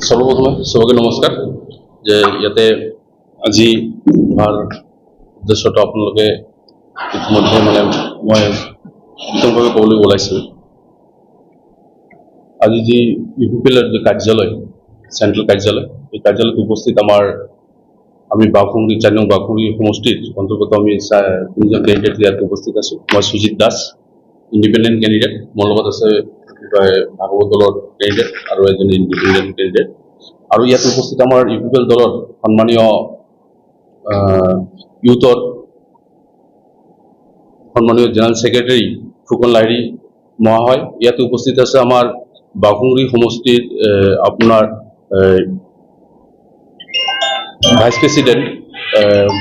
সৰ্বপ্ৰথমে সবাইকে নমস্কাৰ যে ইয়াতে আজি আমাৰ উদ্দেশ্যটো আপোনালোকে ইতিমধ্যে মই বিতংভাৱে ক'বলৈ ওলাইছোঁ। আজি যি ইউপিপিএলৰ যে কাৰ্যালয় চেণ্ট্ৰেল কাৰ্যালয় এই কাৰ্যালয়ত উপস্থিত আমি বাঘুংৰি 4 নং বাঘুংৰি সমষ্টিৰ অন্তৰ্গত আমি তিনিজন কেণ্ডিডেট ইয়াত উপস্থিত আছোঁ। মই সুজিত দাস ইণ্ডিপেণ্ডেণ্ট কেণ্ডিডেট, মোৰ লগত আছে ভাগৱত দলৰ কেণ্ডিডেট আৰু এজন ইণ্ডিপেণ্ডেণ্ট কেণ্ডিডেট। আৰু ইয়াত উপস্থিত আমাৰ ইউপিপিএল দলৰ সন্মানীয় ইউথৰ সন্মানীয় জেনাৰেল ছেক্ৰেটাৰী ফুকন লাহিড়ী মহাশয়, ইয়াতে উপস্থিত আছে আমাৰ বাঘুংৰি সমষ্টিৰ আপোনাৰ ভাইচ প্ৰেচিডেণ্ট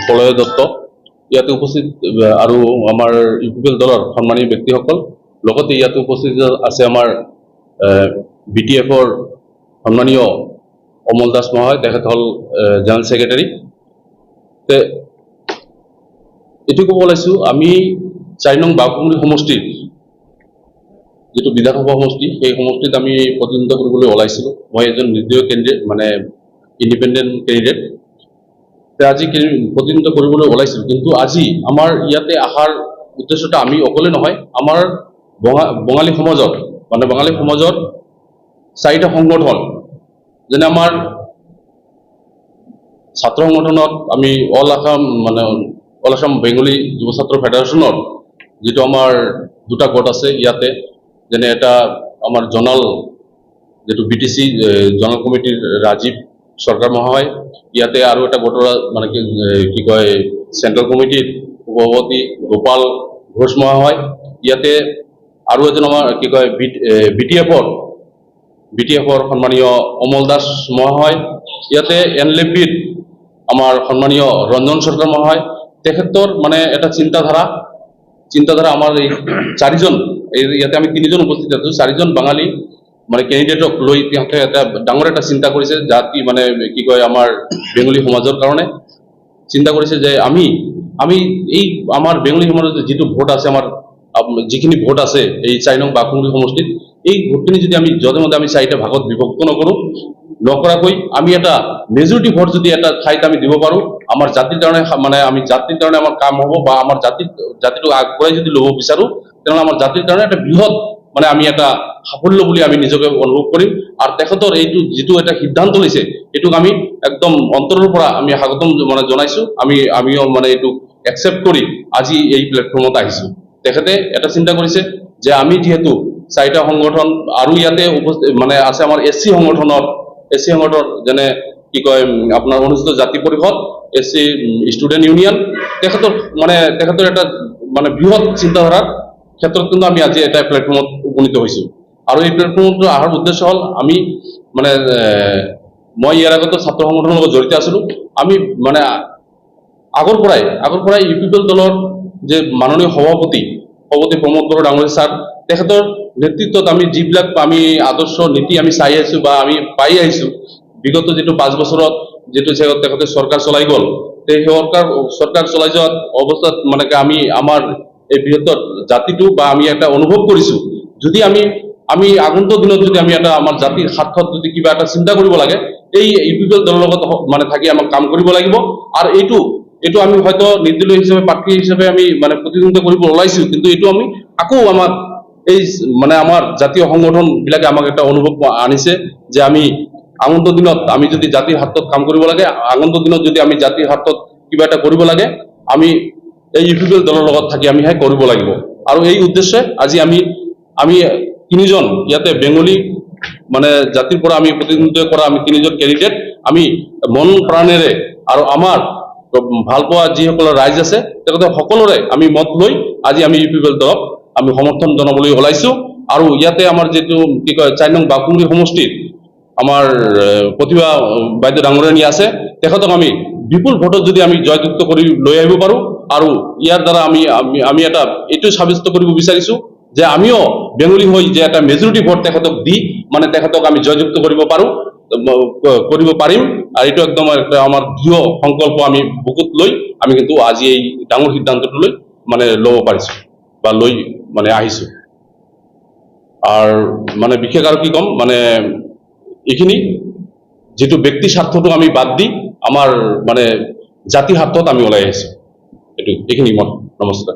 প্ৰলয় দত্ত, ইয়াতে উপস্থিত আৰু আমাৰ ইউপিপিএল দলৰ সন্মানীয় ব্যক্তিসকল, লগতে ইয়াতে উপস্থিত আছে আমাৰ বিটিএফৰ সন্মানীয় অমল দাস মহাশয়, তেখেত হ'ল জেনাৰেল ছেক্ৰেটাৰী। এইটো ক'ব ওলাইছোঁ, আমি 4 নং বাঘুংৰি সমষ্টিৰ যিটো বিধানসভা সমষ্টি সেই সমষ্টিত আমি প্ৰতিনিধিত্ব কৰিবলৈ ওলাইছিলোঁ। মই এজন নিৰ্দলীয় কেণ্ডিডেট ইণ্ডিপেণ্ডেণ্ট কেণ্ডিডেট আজি প্ৰতিনিধিত্ব কৰিবলৈ ওলাইছিলোঁ। কিন্তু আজি আমাৰ ইয়াতে অহাৰ উদ্দেশ্যটো আমি অকলে নহয়, আমাৰ বঙালী সমাজৰ বাঙালী সমাজৰ 4টা সংগঠন, যেনে আমাৰ ছাত্ৰ সংগঠনত আমি অল আসাম বেংগলী যুৱ ছাত্ৰ ফেডাৰেশ্যনৰ যিটো আমাৰ 2টা গোট আছে ইয়াতে, যেনে এটা আমাৰ জনাল যিটো বিটিচি জনাল কমিটিৰ ৰাজীৱ চৰকাৰ মহাশয়, ইয়াতে আৰু এটা গোটৰ কি কয় চেণ্ট্ৰেল কমিটিৰ সভাপতি গোপাল ঘোষ মহাশয়, ইয়াতে আৰু এজন আমাৰ কি কয় বিটিএফৰ সন্মানীয় অমল দাস মহাশয়, ইয়াতে এনলেপিৰ আমাৰ সন্মানীয় ৰঞ্জন চৰকাৰ মহাশয়। তেখেতৰ এটা চিন্তাধাৰা আমাৰ এই 4জন, ইয়াতে আমি 3জন উপস্থিত আছোঁ, 4জন বাঙালী কেণ্ডিডেটক লৈ তেখেতে এটা ডাঙৰ এটা চিন্তা কৰিছে, জাতি কি কয় আমাৰ বেংগলী সমাজৰ কাৰণে চিন্তা কৰিছে যে আমি এই আমাৰ বেংগলী সমাজৰ যিটো ভোট আছে, আমাৰ যিখিনি ভোট আছে এই 4 নং বাঘুংৰি সমষ্টিত, এই ভোটখিনি যদি আমি যধে-মধে আমি 4টা ভাগত বিভক্ত নকৰাকৈ আমি এটা মেজৰিটি ভোট যদি এটা ঠাইত আমি দিব পাৰোঁ, আমাৰ জাতিৰ কাৰণে আমি জাতিৰ কাৰণে আমাৰ কাম হ'ব, বা আমাৰ জাতিটো আগবঢ়াই যদি ল'ব বিচাৰোঁ, তেনেহ'লে আমাৰ জাতিৰ কাৰণে এটা বৃহৎ আমি এটা সাফল্য বুলি আমি নিজকে অনুভৱ কৰিম। আৰু তেখেতৰ এইটো যিটো এটা সিদ্ধান্ত লৈছে, এইটোক আমি একদম অন্তৰৰ পৰা আমি স্বাগতম জনাইছোঁ। আমিও এইটো একচেপ্ট কৰি আজি এই প্লেটফৰ্মত আহিছোঁ। তেখেতে এটা চিন্তা কৰিছে যে আমি যিহেতু 4টা সংগঠন আৰু ইয়াতে আছে আমাৰ এছ চি সংগঠন, যেনে কি কয় আপোনাৰ অনুসূচিত জাতি পৰিষদ, SC ষ্টুডেণ্ট ইউনিয়ন, তেখেতৰ এটা বৃহৎ চিন্তাধাৰাৰ ক্ষেত্ৰত কিন্তু আমি আজি এটা প্লেটফৰ্মত উপনীত হৈছোঁ। আৰু এই প্লেটফৰ্মত অহাৰ উদ্দেশ্য হ'ল মই ইয়াৰ আগতে ছাত্ৰ সংগঠনৰ লগত জড়িত আছিলোঁ। আমি আগৰ পৰাই ইউপিপিএল দলৰ যে মাননীয় সভাপতি প্ৰমোদ বড়ো ডাঙৰীয়া ছাৰ, তেখেতৰ নেতৃত্বত আমি যিবিলাক আদৰ্শ নীতি আমি চাই আহিছোঁ বা আমি পাই আহিছোঁ, বিগত যিটো 5 বছৰত যিটো তেখেতে চৰকাৰ চলাই গ'ল, সেই চৰকাৰ চলাই যোৱা অৱস্থাত আমি আমাৰ এই বৃহত্তৰ জাতিটো বা আমি এটা অনুভৱ কৰিছোঁ, যদি আমি আগন্তুক দিনত যদি আমি এটা আমাৰ জাতিৰ স্বাৰ্থত যদি কিবা এটা চিন্তা কৰিব লাগে, এই ইউপিপিএল দলৰ লগত থাকি আমাক কাম কৰিব লাগিব। আৰু এইটো আমি হয়তো নিৰ্দলীয় হিচাপে প্ৰাৰ্থী হিচাপে আমি প্ৰতিদ্বন্দ্বিতা কৰিব ওলাইছোঁ, কিন্তু এইটো আমি আকৌ আমাক এই আমাৰ জাতীয় সংগঠনবিলাকে আমাক এটা অনুভৱ আনিছে যে আমি আগন্তুক দিনত আমি যদি জাতিৰ স্বাৰ্থত কাম কৰিব লাগে, আগন্তুক দিনত যদি আমি জাতিৰ স্বাৰ্থত কিবা এটা কৰিব লাগে, আমি এই ইউপিপিএল দলৰ লগত থাকি আমিহে কৰিব লাগিব। আৰু এই উদ্দেশ্যে আজি আমি 3জন ইয়াতে বেংগলী জাতিৰ পৰা আমি প্ৰতিনিধিত্ব কৰা আমি 3জন কেণ্ডিডেট, আমি মন প্ৰাণেৰে আৰু আমাৰ ভাল পোৱা যিসকল ৰাইজ আছে তেখেতৰ সকলোৰে আমি মত লৈ আজি আমি ইউপিপিএল দলক আমি সমৰ্থন জনাবলৈ ওলাইছোঁ। আৰু ইয়াতে আমাৰ যিটো কি কয় 4 নং বাঘুংৰি সমষ্টিত আমাৰ প্ৰতিভা বাইদেউ ডাঙৰীয়ানী আছে, তেখেতক আমি বিপুল ভোটত যদি আমি জয়যুক্ত কৰি লৈ আহিব পাৰোঁ, আৰু ইয়াৰ দ্বাৰা আমি এটা এইটো সাব্যস্ত কৰিব বিচাৰিছোঁ যে আমিও বেংগলী হৈ যে এটা মেজৰিটি ভোট তেখেতক দি তেখেতক আমি জয়যুক্ত কৰিব পাৰিম। আৰু এইটো একদম আমাৰ দৃঢ় সংকল্প আমি বুকুত লৈ আমি কিন্তু আজি এই ডাঙৰ সিদ্ধান্তটো লৈ ল'ব পাৰিছোঁ বা লৈ আহিছোঁ। আৰ বিশেষ আৰ কি কম এইখিনি যিটো ব্যক্তি স্বাৰ্থটো আমি বাদ দি আমাৰ মানে জাতি স্বাৰ্থত আমি ওলাই আহিছোঁ এইখিনি মই নমস্কাৰ